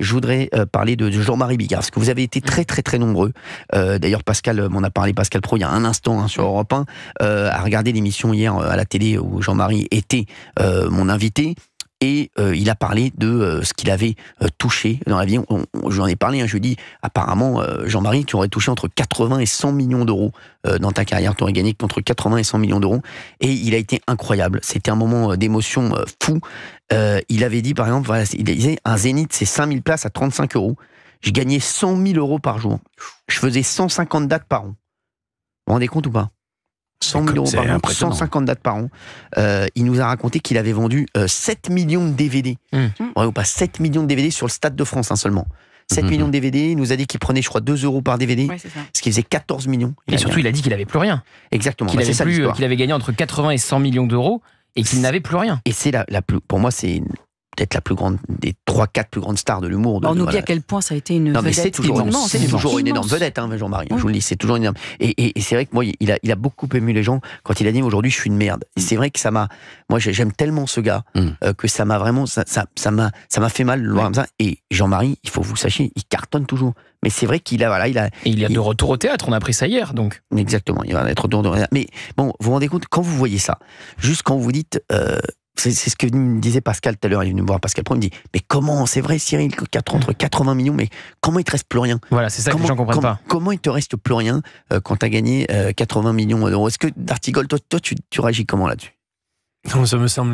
je voudrais parler de Jean-Marie Bigard, parce que vous avez été très très très nombreux. D'ailleurs, Pascal m'en a parlé, Pascal Praud, il y a un instant sur Europe 1, à regarder l'émission hier à la télé où Jean-Marie était mon invité. Et il a parlé de ce qu'il avait touché dans la vie. J'en ai parlé, je lui ai dit, apparemment, Jean-Marie, tu aurais touché entre 80 et 100 millions d'euros dans ta carrière. Tu aurais gagné entre 80 et 100 millions d'euros. Et il a été incroyable. C'était un moment d'émotion fou. Il avait dit, par exemple, voilà, il disait, un Zénith, c'est 5000 places à 35 euros. Je gagnais 100 000 euros par jour. Je faisais 150 dates par an. Vous vous rendez compte ou pas ? 100 000 euros par an, 150 dates par an. Il nous a raconté qu'il avait vendu 7 millions de DVD. Ouais, ou pas 7 millions de DVD sur le Stade de France seulement. 7 millions de DVD, il nous a dit qu'il prenait, je crois, 2 euros par DVD, ce qui faisait 14 millions. Et surtout, il a dit qu'il n'avait plus rien. Exactement. Qu'il avait gagné entre 80 et 100 millions d'euros et qu'il n'avait plus rien. Et c'est pour moi, c'est peut-être la plus grande des 3-4 plus grandes stars de l'humour. On oublie à quel point ça a été une vedette. C'est toujours une énorme vedette, Jean-Marie. Je vous le dis, c'est toujours une énorme. Et c'est vrai que moi, il a beaucoup ému les gens quand il a dit aujourd'hui je suis une merde. Et c'est vrai que ça m'a. Moi, j'aime tellement ce gars que ça m'a vraiment. Ça m'a fait mal de le voir comme ça. Et Jean-Marie, il faut que vous sachiez, il cartonne toujours. Mais c'est vrai qu'il a. Voilà, il est de retour au théâtre, on a appris ça hier, donc. Exactement, il va être retour de théâtre. Mais bon, vous vous rendez compte, quand vous voyez ça, juste quand vous dites. C'est ce que me disait Pascal tout à l'heure, il est venu me voir, Pascal Praud, il me dit mais comment, c'est vrai Cyril, entre 80 millions, mais comment il te reste plus rien? Voilà, c'est ça que les gens comprennent pas. Comment il te reste plus rien quand tu as gagné 80 millions d'euros? Est-ce que d'Artigol, toi tu réagis comment là-dessus? Non, ça me semble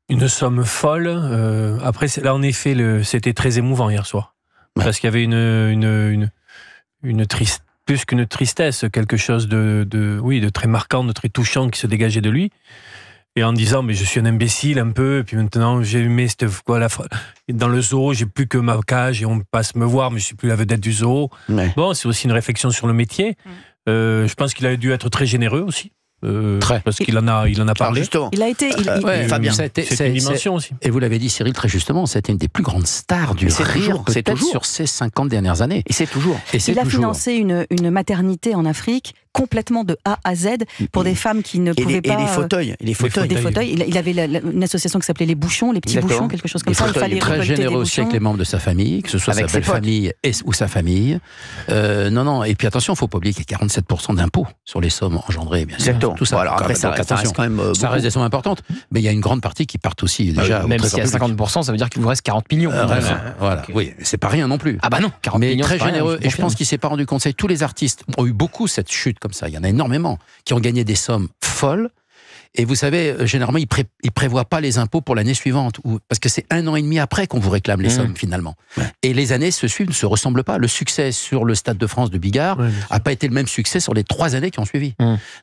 une somme folle. Après, là en effet, c'était très émouvant hier soir. Ouais. Parce qu'il y avait une plus qu'une tristesse, quelque chose de très marquant, de très touchant qui se dégageait de lui. Et en disant, mais je suis un imbécile un peu, et puis maintenant j'ai aimé dans le zoo, j'ai plus que ma cage et on passe me voir, mais je suis plus la vedette du zoo. Ouais. Bon, c'est aussi une réflexion sur le métier. Je pense qu'il a dû être très généreux aussi. Parce qu'il en a parlé. Justement. Il a été. Fabien, c'est une dimension aussi. Et vous l'avez dit, Cyril, très justement, c'était une des plus grandes stars du rire, peut-être sur ces 50 dernières années. Et c'est toujours. Il a financé une maternité en Afrique complètement de A à Z pour des femmes qui ne pouvaient pas. Et les fauteuils. Des fauteuils. Il avait une association qui s'appelait les Bouchons, les petits bouchons, quelque chose comme ça. Il fallait très généreux aussi avec les membres de sa famille, que ce soit sa belle famille ou sa famille. Non. Et puis attention, il ne faut pas oublier qu'il y a 47% d'impôts sur les sommes engendrées, bien sûr. Exactement. Tout ça. Alors après, ça reste quand même. Ça reste des sommes importantes, mais il y a une grande partie qui partent aussi déjà. Même s'il y a 50%, ça veut dire qu'il vous reste 40 millions. Voilà. Okay. Oui, c'est pas rien non plus. Ah bah non, 40 mais millions. Très généreux. Et je pense qu'il s'est pas rendu compte. Tous les artistes ont eu beaucoup cette chute comme ça. Il y en a énormément qui ont gagné des sommes folles. Et vous savez, généralement, ils prévoient pas les impôts pour l'année suivante, parce que c'est 1 an et demi après qu'on vous réclame les sommes, finalement. Ouais. Et les années se suivent, ne se ressemblent pas. Le succès sur le Stade de France de Bigard a pas été le même succès sur les 3 années qui ont suivi.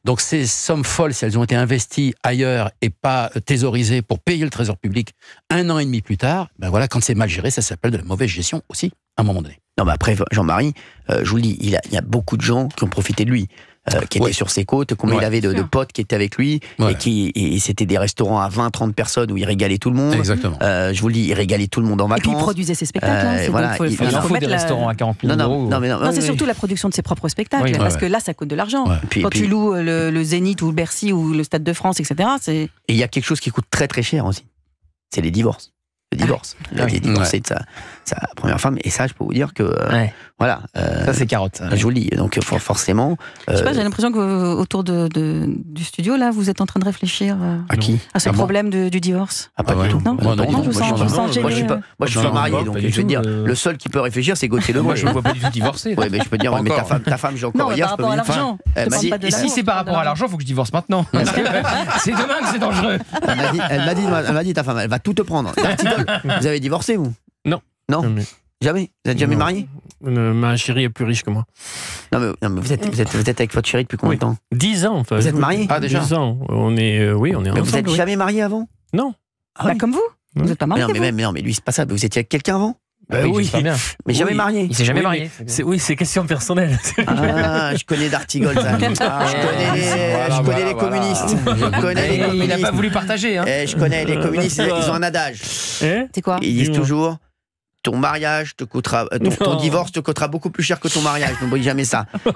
Donc ces sommes folles, si elles ont été investies ailleurs et pas thésaurisées pour payer le trésor public 1 an et demi plus tard, ben voilà, quand c'est mal géré, ça s'appelle de la mauvaise gestion aussi, à un moment donné. Non, mais après, Jean-Marie, je vous le dis, il y a beaucoup de gens qui ont profité de lui. Qui était sur ses côtes, combien il avait de potes qui étaient avec lui, et c'était des restaurants à 20 30 personnes où il régalait tout le monde. Exactement. Je vous le dis, il régalait tout le monde en vacances. Et puis il produisait ses spectacles. Voilà, il faut des restaurants à 40 millions d'euros. Non, c'est surtout la production de ses propres spectacles, parce que là, ça coûte de l'argent. Quand tu loues le Zénith ou le Bercy ou le Stade de France, etc. Et il y a quelque chose qui coûte très très cher aussi, c'est les divorces. Le divorce. Il a divorcé de sa première femme, et ça, je peux vous dire que voilà. Ça, c'est carotte. Je vous le dis. Donc, forcément. Je sais pas, j'ai l'impression que autour du studio, là, vous êtes en train de réfléchir à qui? À ce problème du divorce. Ah, pas du tout. Non, je suis pas marié, donc je veux dire, le seul qui peut réfléchir, c'est Gauthier Lebret. Moi, je ne vois pas du tout divorcer. Oui, mais je peux dire, mais ta femme, j'ai encore hier. Non, par rapport à l'argent. Et si c'est par rapport à l'argent, il faut que je divorce maintenant. C'est demain que c'est dangereux. Elle m'a dit, ta femme, elle va tout te prendre. Vous avez divorcé, vous? Non. Jamais? Vous êtes jamais marié? Ma chérie est plus riche que moi. Non, mais vous êtes avec votre chérie depuis combien de temps? 10 ans. Enfin, vous êtes marié? Ah, déjà 10 ans. On est ensemble. Mais vous êtes jamais marié avant? Non. Comme vous? Vous n'êtes pas marié? Non, mais lui, c'est pas ça. Vous étiez avec quelqu'un avant? Oui, bien. Mais jamais marié. Il s'est jamais marié. C'est question personnelle. Ah, je connais D'Artigol. Je connais les communistes. Il n'a pas voulu partager. Je connais les communistes. Ils ont un adage. C'est quoi? Ils disent toujours: ton mariage te coûtera, ton divorce te coûtera beaucoup plus cher que ton mariage. N'oublie jamais ça.